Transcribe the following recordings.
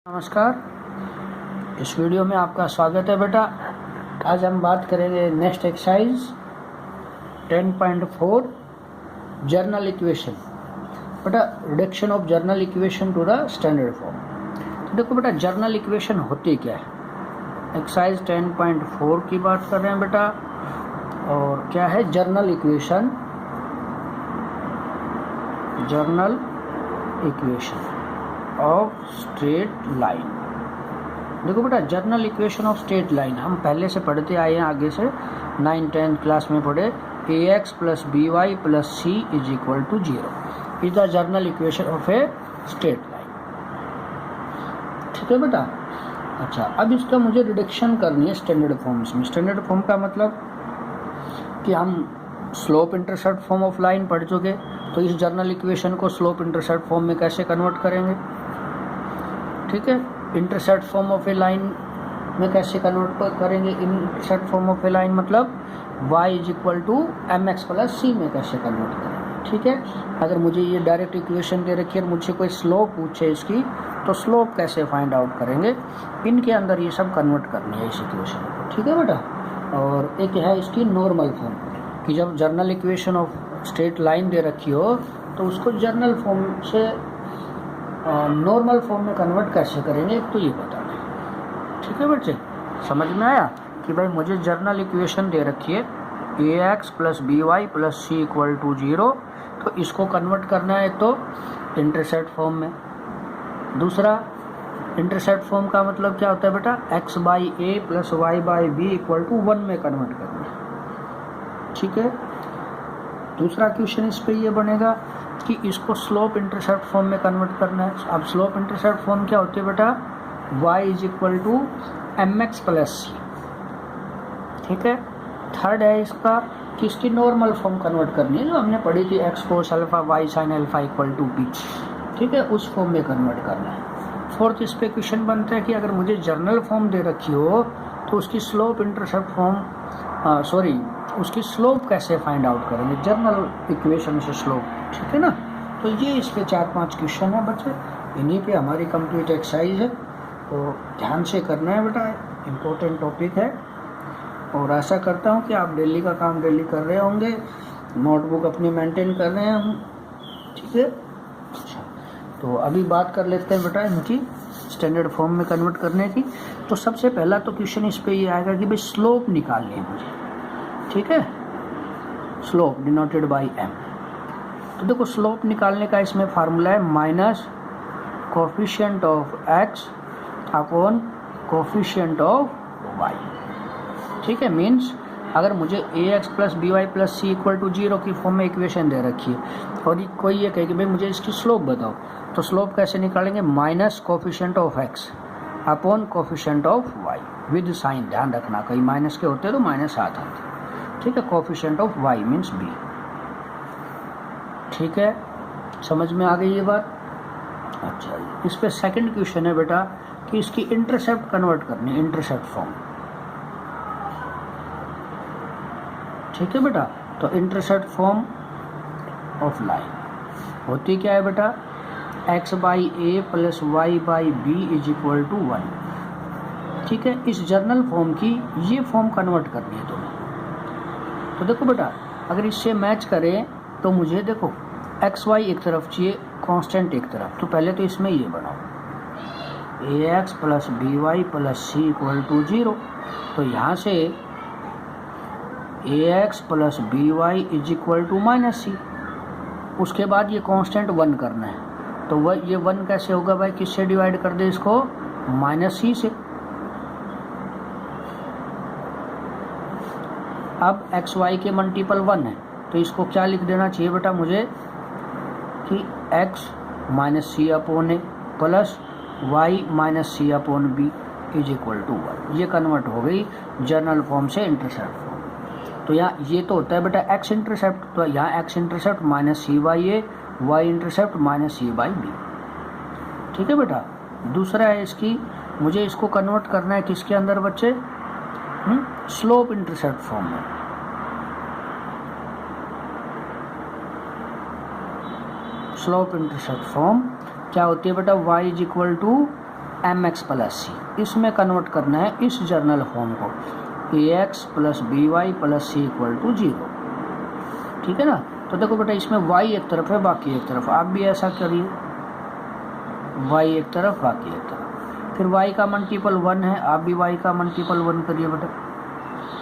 नमस्कार, इस वीडियो में आपका स्वागत है बेटा। आज हम बात करेंगे नेक्स्ट एक्सरसाइज 10.4 जर्नल इक्वेशन। बेटा reduction of general equation to the standard form. तो देखो बेटा जर्नल इक्वेशन होती क्या है। एक्सरसाइज 10.4 की बात कर रहे हैं बेटा। और क्या है general equation? Journal equation of straight line. देखो बेटा journal equation of straight line हम पहले से पढ़ते आए हैं, आगे से 9th-10th क्लास में पढ़े। ax plus B Y plus C is equal to 0 is the general equation of a straight line. ठीक है बेटा। अच्छा, अब इसका मुझे रिडक्शन करनी है स्टैंडर्ड फॉर्म्स में। स्टैंडर्ड फॉर्म का मतलब कि हम slope intercept form of line पढ़ चुके, तो इस जर्नल इक्वेशन को स्लोप इंटरसेप्ट फॉर्म में कैसे कन्वर्ट करेंगे। ठीक है, intercept form of a line में कैसे कन्वर्ट करेंगे। Intercept form of a line मतलब y is equal to M x plus C में कैसे कन्वर्ट करेंगे। ठीक है, अगर मुझे ये डायरेक्ट इक्वेशन दे रखी है और मुझसे कोई स्लोप पूछे इसकी, तो स्लोप कैसे फाइंड आउट करेंगे। इनके अंदर ये सब कन्वर्ट करनी है इस इक्वेशन को। ठीक है बेटा। और एक है इसकी नॉर्मल फॉर्म, कि जब general equation of straight line दे रखी हो तो उसको जर्नल फॉर्म से नॉर्मल फॉर्म में कन्वर्ट कैसे करेंगे, एक तो ये बताना है। ठीक है बच्चे, समझ में आया कि भाई मुझे जर्नल इक्वेशन दे रखी है ax plus B Y plus C equal to 0, तो इसको कन्वर्ट करना है तो इंटरसेप्ट फॉर्म में। दूसरा इंटरसेप्ट फॉर्म का मतलब क्या होता है बेटा, x by A plus Y by B equal to 1 में कन्वर्ट करना है। ठीक है। दूसरा क्वेश्चन इस पे ये बनेगा कि इसको स्लोप इंटरसेप्ट फॉर्म में कन्वर्ट करना है। अब स्लोप इंटरसेप्ट फॉर्म क्या होती है बेटा, y is equal to M x plus C. ठीक है। थर्ड है इसका कि इसकी नॉर्मल फॉर्म कन्वर्ट करनी है, जो हमने पढ़ी थी X cos alpha Y sine alpha equal to P. ठीक है, उस फॉर्म में कन्वर्ट करना है। फोर्थ इस पे क्वेश्चन बनता है कि अगर मुझे जर्नल फॉर्म दे रखी हो तो उसकी स्लोप इंटरसेप्ट फॉर्म उसकी स्लोप कैसे फाइंड आउट करेंगे, जर्नल इक्वेशन से स्लोप। ठीक है ना। तो ये इस पे 4-5 क्वेश्चन है बच्चे, इन्हीं पे हमारी कंप्लीट एक्सरसाइज है, तो ध्यान से करना है बेटा, इम्पोर्टेंट टॉपिक है। और आशा करता हूँ कि आप डेली का काम डेली कर रहे होंगे, नोटबुक अपनी मेंटेन कर रहे हैं हम। ठीक है। अच्छा, तो अभी बात कर लेते हैं बेटा इनकी स्टैंडर्ड फॉर्म में कन्वर्ट करने की। तो सबसे पहला तो क्वेश्चन इस पे ये आएगा कि भाई स्लोप निकालनी है मुझे। ठीक है, स्लोप डिनोटेड बाई m। तो देखो स्लोप निकालने का इसमें फार्मूला है minus coefficient of x upon coefficient of y। ठीक है, मीन्स अगर मुझे ax plus B Y plus C equal to 0 की फॉर्म में इक्वेशन दे रखी है और कोई ये कहे कि भाई मुझे इसकी स्लोप बताओ, तो स्लोप कैसे निकालेंगे, minus coefficient of x upon coefficient of y with sign. ध्यान रखना कहीं माइनस के होते तो माइनस साथ आते। ठीक है, coefficient of y means b। ठीक है, समझ में आ गई ये बात। अच्छा, इस पे सेकंड क्वेश्चन है बेटा कि इसकी इंटरसेप्ट कन्वर्ट करनी है, इंटरसेप्ट फॉर्म। ठीक है बेटा। तो इंटरसेप्ट फॉर्म ऑफ लाइन होती क्या है बेटा, x by A plus Y by B is equal to 1। ठीक है, इस जर्नल फॉर्म की ये फॉर्म कन्वर्ट करनी है तुम्हें। तो देखो बेटा अगर इससे मैच करें तो मुझे देखो एक्स वाई एक तरफ चाहिए, कांस्टेंट एक तरफ। तो पहले तो इसमें ये बनाओ A X plus B Y plus C equal to 0। तो यहाँ से A X plus B Y is equal to minus C. उसके बाद ये कांस्टेंट 1 करना है, तो वह ये 1 कैसे होगा भाई, किससे डिवाइड कर दे इसको, माइनस सी से। अब एक्स वाई के मल्टीपल 1 है, तो इसको क्या लिख देना चाहिए बेटा मुझे कि x minus C upon A plus Y minus C upon B is equal to 1। ये कन्वर्ट हो गई जर्नल फॉर्म से इंटरसेप्ट फॉर्म। तो यहाँ ये तो होता है बेटा x इंटरसेप्ट, तो यहाँ x intercept minus C by A, Y intercept minus C by B. ठीक है बेटा। दूसरा है इसकी, मुझे इसको कन्वर्ट करना है किसके अंदर बच्चे, स्लोप इंटरसेप्ट फॉर्म में। स्लोप इंटरसेप्ट फॉर्म क्या होती है बेटा, y is equal to M x plus C, इसमें कन्वर्ट करना है इस जर्नल फॉर्म को, A X plus B Y plus C equal to 0। ठीक है ना। तो देखो बेटा इसमें y एक तरफ है बाकी एक तरफ, आप भी ऐसा करिए, y एक तरफ बाकी एक तरफ। फिर y का मल्टीपल 1 है, आप भी y का मल्टीपल 1 करिए बेटा,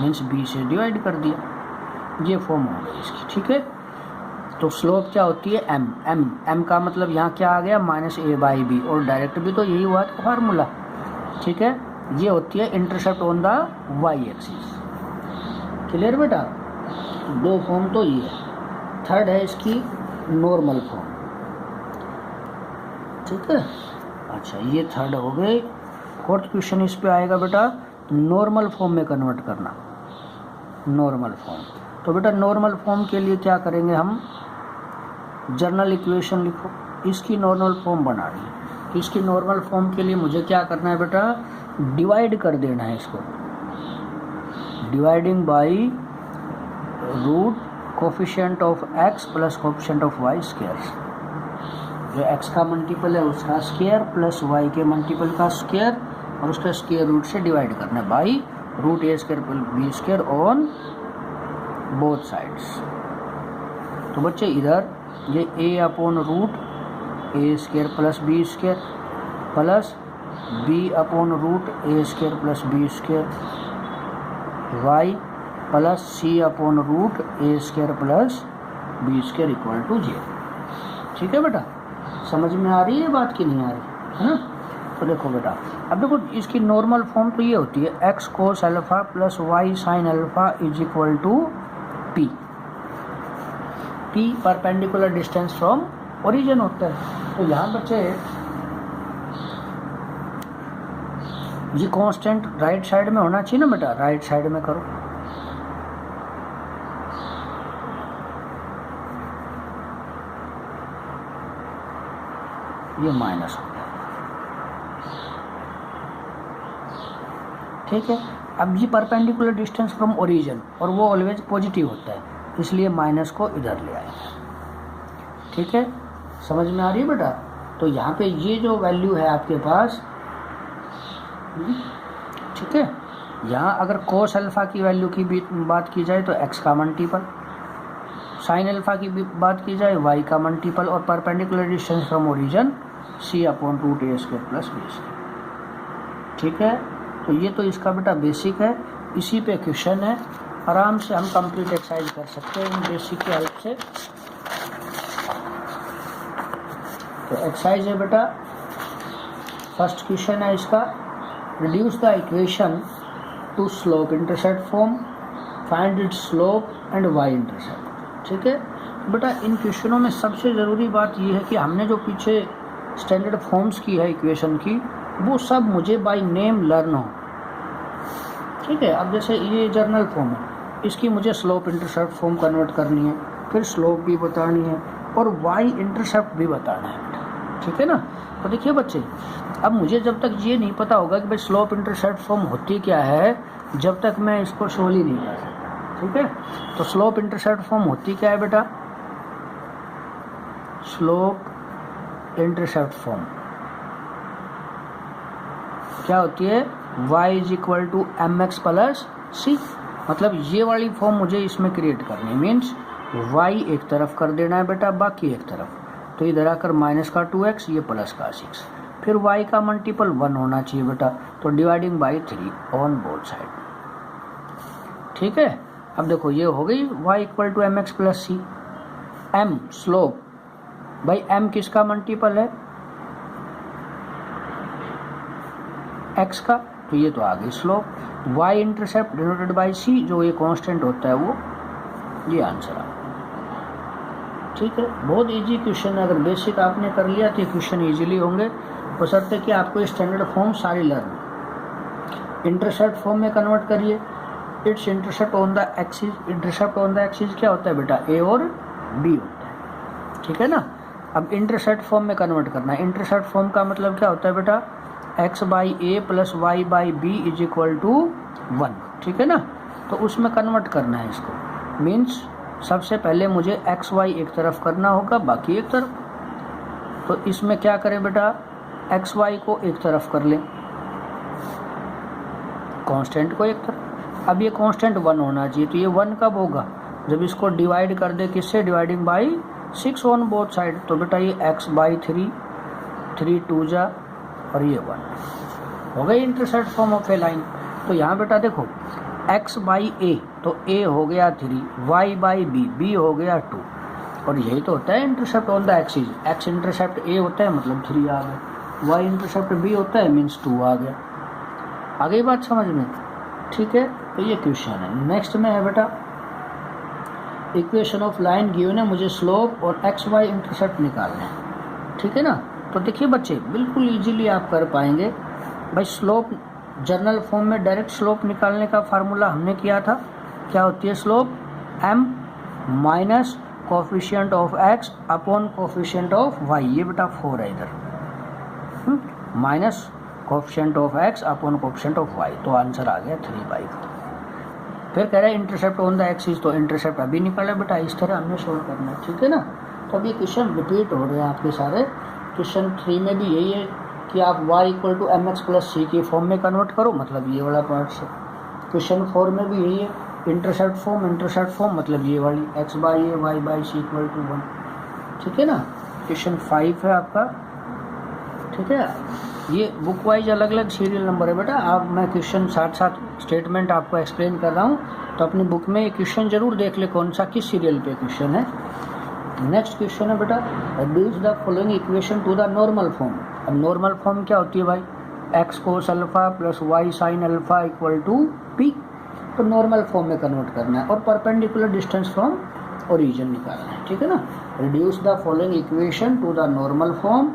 मीन्स b से डिवाइड कर दिया, ये फॉर्म हो गई इसकी। ठीक है। तो स्लोप क्या होती है m, m का मतलब यहाँ क्या आ गया -a/b, और डायरेक्ट भी तो यही हुआ था फार्मूला। ठीक है। ये होती है intercept on the y axis. Clear बेटा। दो फॉर्म तो ये है। थर्ड है इसकी नॉर्मल फॉर्म। ठीक है। अच्छा ये थर्ड हो गई। फोर्थ क्वेश्चन इस पे आएगा बेटा नॉर्मल फॉर्म में कन्वर्ट करना, नॉर्मल फॉर्म। तो बेटा नॉर्मल फॉर्म के लिए क्या करेंगे हम, जर्नल इक्वेशन लिखो, इसकी नॉर्मल फॉर्म बना रही है। तो इसकी नॉर्मल फॉर्म के लिए मुझे क्या करना है बेटा, डिवाइड कर देना है इसको, dividing by root coefficient of x plus coefficient of y square. जो x का मल्टीपल है उसका स्क्वायर प्लस y के मल्टीपल का स्क्वायर और उसका स्क्वायर रूट से डिवाइड करना है by root a square plus b square on both sides. तो बच्चे इधर ये a upon root a square plus b square plus b upon root a square plus b square y plus C upon root a square plus b square equal to 0। ठीक है बेटा, समझ में आ रही है बात कि नहीं आ रही है ना। तो देखो बेटा, अब देखो इसकी नॉर्मल फॉर्म तो ये होती है x cos alpha plus y sine alpha is equal to p. P perpendicular distance from origin होता है। तो यहाँ बच्चे ये कांस्टेंट राइट साइड में होना चाहिए ना बेटा, राइट साइड में करो। ये माइनस हो गया। ठीक है। अब ये परपेंडिकुलर डिस्टेंस फ्रॉम ओरिजिन और वो ऑलवेज पॉजिटिव होता है, इसलिए माइनस को इधर ले आएंगे। ठीक है, समझ में आ रही है बेटा। तो यहाँ पे ये जो वैल्यू है आपके पास, ठीक है, यहाँ अगर कोस अल्फा की वैल्यू की भी बात की जाए तो x का मल्टीपल, साइन अल्फा की भी बात की जाए y का मल्टीपल, और perpendicular distance from origin c upon root a square plus b square. ठीक है। तो ये तो इसका बेटा बेसिक है, इसी पे क्वेश्चन है, आराम से हम कंप्लीट एक्सरसाइज कर सकते हैं इन बेसिक की हेल्प से। तो एक्सरसाइज है बेटा, फर्स्ट क्वेश्चन है इसका, reduce the equation to slope intercept form, find its slope and y intercept. ठीक है बेटा, इन क्वेश्चनों में सबसे ज़रूरी बात यह है कि हमने जो पीछे स्टैंडर्ड फॉर्म्स की है इक्वेशन की, वो सब मुझे बाय नेम लर्न हो। ठीक है। अब जैसे ये जर्नल फॉर्म है, इसकी मुझे स्लोप इंटरसेप्ट फॉर्म कन्वर्ट करनी है, फिर स्लोप भी बतानी है और वाई इंटरसेप्ट भी बताना है। ठीक है ना। तो देखिए बच्चे, अब मुझे जब तक ये नहीं पता होगा कि भाई स्लोप इंटरसेप्ट फॉर्म होती क्या है, जब तक मैं इसको सोल्व ही नहीं कर सकता। ठीक है। तो स्लोप इंटरसेप्ट फॉर्म होती क्या है बेटा, स्लोप इंटरसेप्ट फॉर्म क्या होती है, y is equal to M x plus C. मतलब ये वाली फॉर्म मुझे इसमें क्रिएट करनी है, मीन्स y एक तरफ कर देना है बेटा, बाकी एक तरफ। तो इधर आकर माइनस का 2x, ये प्लस का 6, फिर y का मल्टीपल 1 होना चाहिए बेटा, तो dividing by 3 on both side. ठीक है। अब देखो ये हो गई y equal to M x plus c. m slope, भाई m किसका मल्टीपल है, x का, तो ये तो आ गई slope. y intercept denoted by c, जो ये कांस्टेंट होता है वो, ये आंसर आ। ठीक है, बहुत इजी क्वेश्चन है, अगर बेसिक आपने कर लिया तो ये क्वेश्चन इजीली होंगे, बशर्ते कि आपको स्टैंडर्ड फॉर्म सारी लर्न। इंटरसेप्ट फॉर्म में कन्वर्ट करिए, it's intercept on the axis. Intercept on the axis क्या होता है बेटा, a और b होता है। ठीक है ना। अब इंटरसेप्ट फॉर्म में कन्वर्ट करना है। इंटरसेप्ट फॉर्म का मतलब क्या होता है बेटा, x by A plus Y by B is equal to 1। ठीक है ना। तो उसमें कन्वर्ट करना है इसको, मीन्स सबसे पहले मुझे x y एक तरफ करना होगा, बाकी एक तरफ। तो इसमें क्या करें बेटा, एक्स वाई को एक तरफ कर लें, कांस्टेंट को एक तरफ। अब ये कांस्टेंट 1 होना चाहिए, तो ये 1 कब होगा, जब इसको डिवाइड कर दे किससे, dividing by 6 on both side. तो बेटा ये x बाई 3, 3 2 जा और ये 1 हो गई intercept form of a line. तो यहाँ बेटा देखो x बाई a, तो a हो गया 3, y बाई b, b हो गया 2, और यही तो होता है intercept on the axis. x intercept a होता है मतलब 3 आ गया, y इंटरसेप्ट b होता है मीन्स 2 आ गया। आ गई बात समझ में, ठीक है। तो ये क्वेश्चन है। नेक्स्ट में है बेटा इक्वेशन ऑफ लाइन गिवन है, मुझे स्लोप और एक्स वाई इंटरसेप्ट निकालना है, ठीक है ना। तो देखिए बच्चे बिल्कुल इजीली आप कर पाएंगे भाई। स्लोप जर्नल फॉर्म में डायरेक्ट स्लोप निकालने का फार्मूला हमने किया था, क्या होती है slope, m minus coefficient of x upon coefficient of y। ये बेटा 4 है इधर, minus coefficient of x upon coefficient of y, तो आंसर आ गया 3/4। फिर कह रहे हैं इंटरसेप्ट ऑन द एक्सिस, तो इंटरसेप्ट अभी निकाला बेटा, इस तरह हमने सोल्व करना है, ठीक है ना। तो अभी क्वेश्चन रिपीट हो रहे हैं आपके सारे। क्वेश्चन 3 में भी यही है कि आप y = mx + c के फॉर्म में कन्वर्ट करो, मतलब ये वाला पार्ट से। क्वेश्चन 4 में भी यही है, इंटरसेप्ट फॉर्म मतलब ये वाली x by a y by c = 1, ठीक है ना। क्वेश्चन 5 है आपका, ठीक है। ये बुक वाइज अलग अलग सीरियल नंबर है बेटा। आप मैं क्वेश्चन साथ साथ स्टेटमेंट आपको एक्सप्लेन कर रहा हूँ, तो अपनी बुक में ये क्वेश्चन जरूर देख ले कौन सा किस सीरियल पे क्वेश्चन है। नेक्स्ट क्वेश्चन है बेटा reduce the following equation to the normal form. अब नॉर्मल फॉर्म क्या होती है भाई, x cos alpha plus y sin alpha = p। तो नॉर्मल फॉर्म में कन्वर्ट करना है और परपेंडिकुलर डिस्टेंस फ्रॉम ओरिजिन निकालना है, ठीक है ना। Reduce the following equation to the normal form,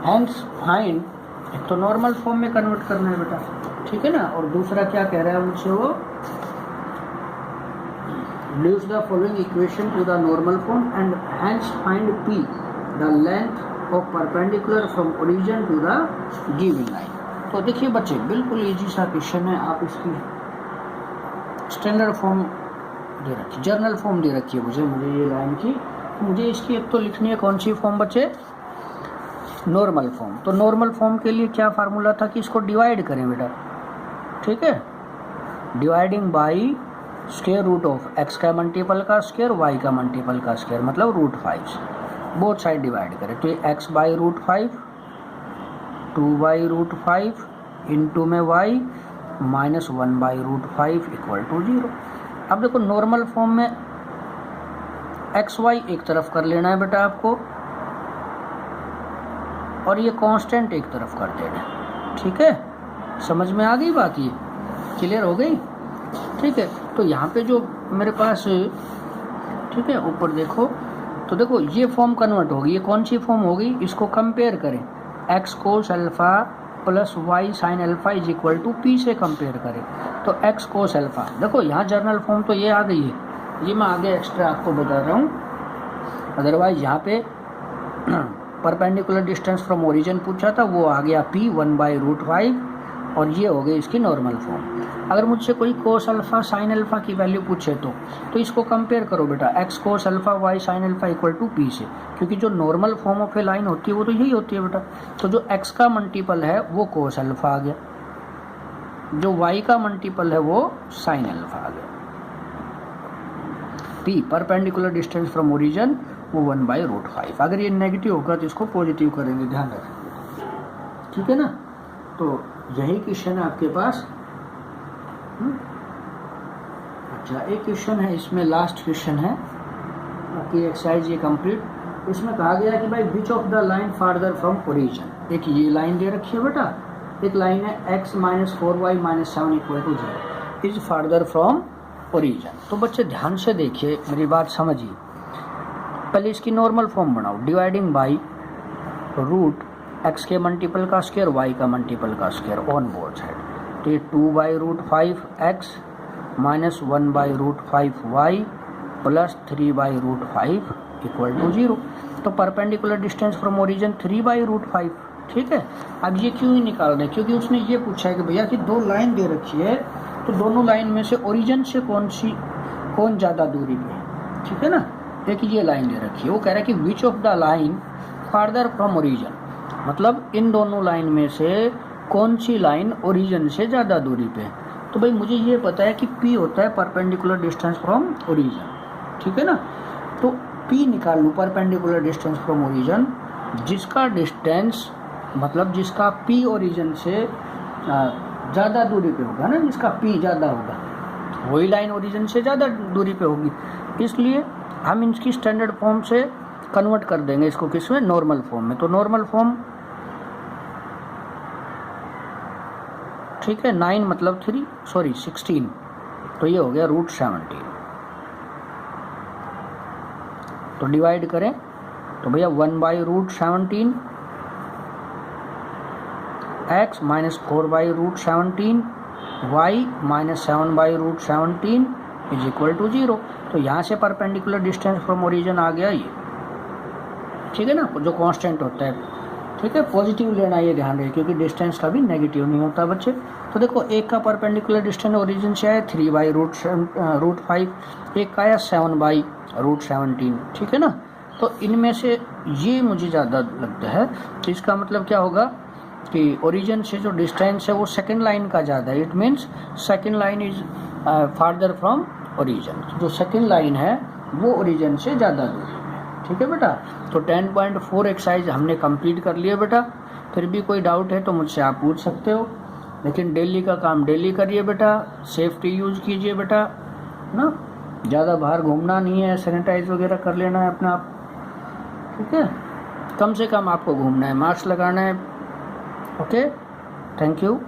hence find, एक तो नॉर्मल फॉर्म में कन्वर्ट करना है बेटा, ठीक है ना। और दूसरा क्या कह रहा है मुझसे, वो reduce the following equation to the normal form and hence find p the length of perpendicular from origin to the given line. तो देखिए बच्चे बिल्कुल इजी सा क्वेश्चन है। आप इसकी स्टैंडर्ड फॉर्म दे रखी, जर्नल फॉर्म दे रखी है मुझे ये लाइन की। मुझे इसकी एक तो लिखनी है कौन सी फॉर्म बच्चे, नॉर्मल फॉर्म। तो नॉर्मल फॉर्म के लिए क्या फार्मूला था कि इसको डिवाइड करें बेटा, ठीक है। Dividing by square root of x का मल्टीपल का स्क्वायर, y का मल्टीपल का स्क्वायर, मतलब √5, बोथ साइड डिवाइड करें। तो ये x बाई √5, 2/√5 इंटू में y माइनस 1/√5 = 0। अब देखो नॉर्मल फॉर्म में एक्स वाई एक तरफ कर लेना है बेटा आपको, और ये कांस्टेंट एक तरफ कर देना है, ठीक है। समझ में आ गई बात, ये क्लियर हो गई, ठीक है। तो यहाँ पे जो मेरे पास, ठीक है, ऊपर देखो, तो देखो ये फॉर्म कन्वर्ट होगी। ये कौन सी फॉर्म होगी, इसको कंपेयर करें, x cos alpha plus y sin alpha = p से कंपेयर करें। तो x cos अल्फा, देखो यहाँ जर्नल फॉर्म तो ये आ गई है, ये मैं आगे एक्स्ट्रा आपको बता रहा हूँ। अदरवाइज यहाँ पे परपेंडिकुलर डिस्टेंस फ्रॉम ओरिजिन पूछा था, वो आ गया p 1/√5, और ये हो गई इसकी नॉर्मल फॉर्म। अगर मुझसे कोई कोस अल्फा साइन अल्फा की वैल्यू पूछे तो इसको कंपेयर करो बेटा, x cos alpha y sine alpha = p से, क्योंकि जो normal form of a line होती है वो तो यही होती है बेटा। तो जो x का मल्टीपल है वो कोस अल्फा आ गया, जो y का मल्टीपल है वो साइन अल्फा आ गया। p perpendicular distance from origin वो 1/√5। अगर ये नेगेटिव होगा तो इसको पॉजिटिव करेंगे, ध्यान रखें, ठीक है ना। तो यही क्वेश्चन है आपके पास। अच्छा एक क्वेश्चन है, इसमें लास्ट क्वेश्चन है आपकी एक्सरसाइज ये कंप्लीट। इसमें कहा गया है कि भाई which of the line farther from origin. एक ये लाइन दे रखी है बेटा, एक लाइन है x - 4y - 7 = 0 is farther from origin. तो बच्चे ध्यान से देखिए, मेरी बात समझिए। पहले इसकी नॉर्मल फॉर्म बनाओ, डिवाइडिंग बाई रूट x के मल्टीपल का स्क्वायर, y का मल्टीपल का स्क्वायर ऑन बोथ साइड। तो ये 2/√5x माइनस 1/√5y प्लस 3/√5 = 0। तो परपेंडिकुलर डिस्टेंस फ्रॉम ओरिजिन 3/√5, ठीक है। अब ये क्यों ही निकाल रहे हैं, क्योंकि उसने ये पूछा है कि भैया कि दो लाइन दे रखी है, तो दोनों लाइन में से ओरिजिन से कौन ज़्यादा दूरी पे है, ठीक है ना। देखिए ये लाइन दे रखी है, वो कह रहा है कि which of the line farther from origin. मतलब इन दोनों लाइन में से कौन सी लाइन ओरिजिन से ज़्यादा दूरी पे है। तो भाई मुझे ये पता है कि P होता है परपेंडिकुलर डिस्टेंस फ्रॉम ओरिजिन, ठीक है ना। तो P निकाल लूँ, परपेंडिकुलर डिस्टेंस फ्रॉम ओरिजिन, जिसका डिस्टेंस मतलब जिसका P ओरिजिन से ज़्यादा दूरी पे होगा ना, जिसका P ज़्यादा होगा वही लाइन ओरिजिन से ज़्यादा दूरी पे होगी। इसलिए हम इसकी स्टैंडर्ड फॉर्म से कन्वर्ट कर देंगे इसको किसमें, नॉर्मल फॉर्म में। तो नॉर्मल फॉर्म, ठीक है, 9 मतलब 16, तो ये हो गया √17। तो डिवाइड करें तो भैया 1/√17 x minus 4/√17 y minus 7/√17 is equal to 0। तो यहाँ से परपेंडिकुलर डिस्टेंस फ्रॉम ओरिजिन आ गया ये, ठीक है ना, जो कांस्टेंट होता है, ठीक है। पॉजिटिव लेना ये ध्यान रहे, क्योंकि डिस्टेंस कभी नेगेटिव नहीं होता बच्चे। तो देखो एक का परपेंडिकुलर डिस्टेंस ओरिजिन से आया 3/√5, एक का आया 7/√17, ठीक है ना। तो इनमें से ये मुझे ज़्यादा लगता है, तो इसका मतलब क्या होगा कि ओरिजिन से जो डिस्टेंस है वो सेकंड लाइन का ज़्यादा है। It means second line is farther from origin. जो सेकंड लाइन है वो ओरिजिन से ज़्यादा दूरी है, ठीक है बेटा। तो 10.4 एक्सरसाइज हमने कंप्लीट कर लिया बेटा। फिर भी कोई डाउट है तो मुझसे आप पूछ सकते हो, लेकिन डेली का काम डेली करिए बेटा, सेफ्टी यूज़ कीजिए बेटा ना, ज़्यादा बाहर घूमना नहीं है, सैनिटाइज वगैरह कर लेना है अपना आप, ठीक है। कम से कम आपको घूमना है, मास्क लगाना है। Okay, thank you.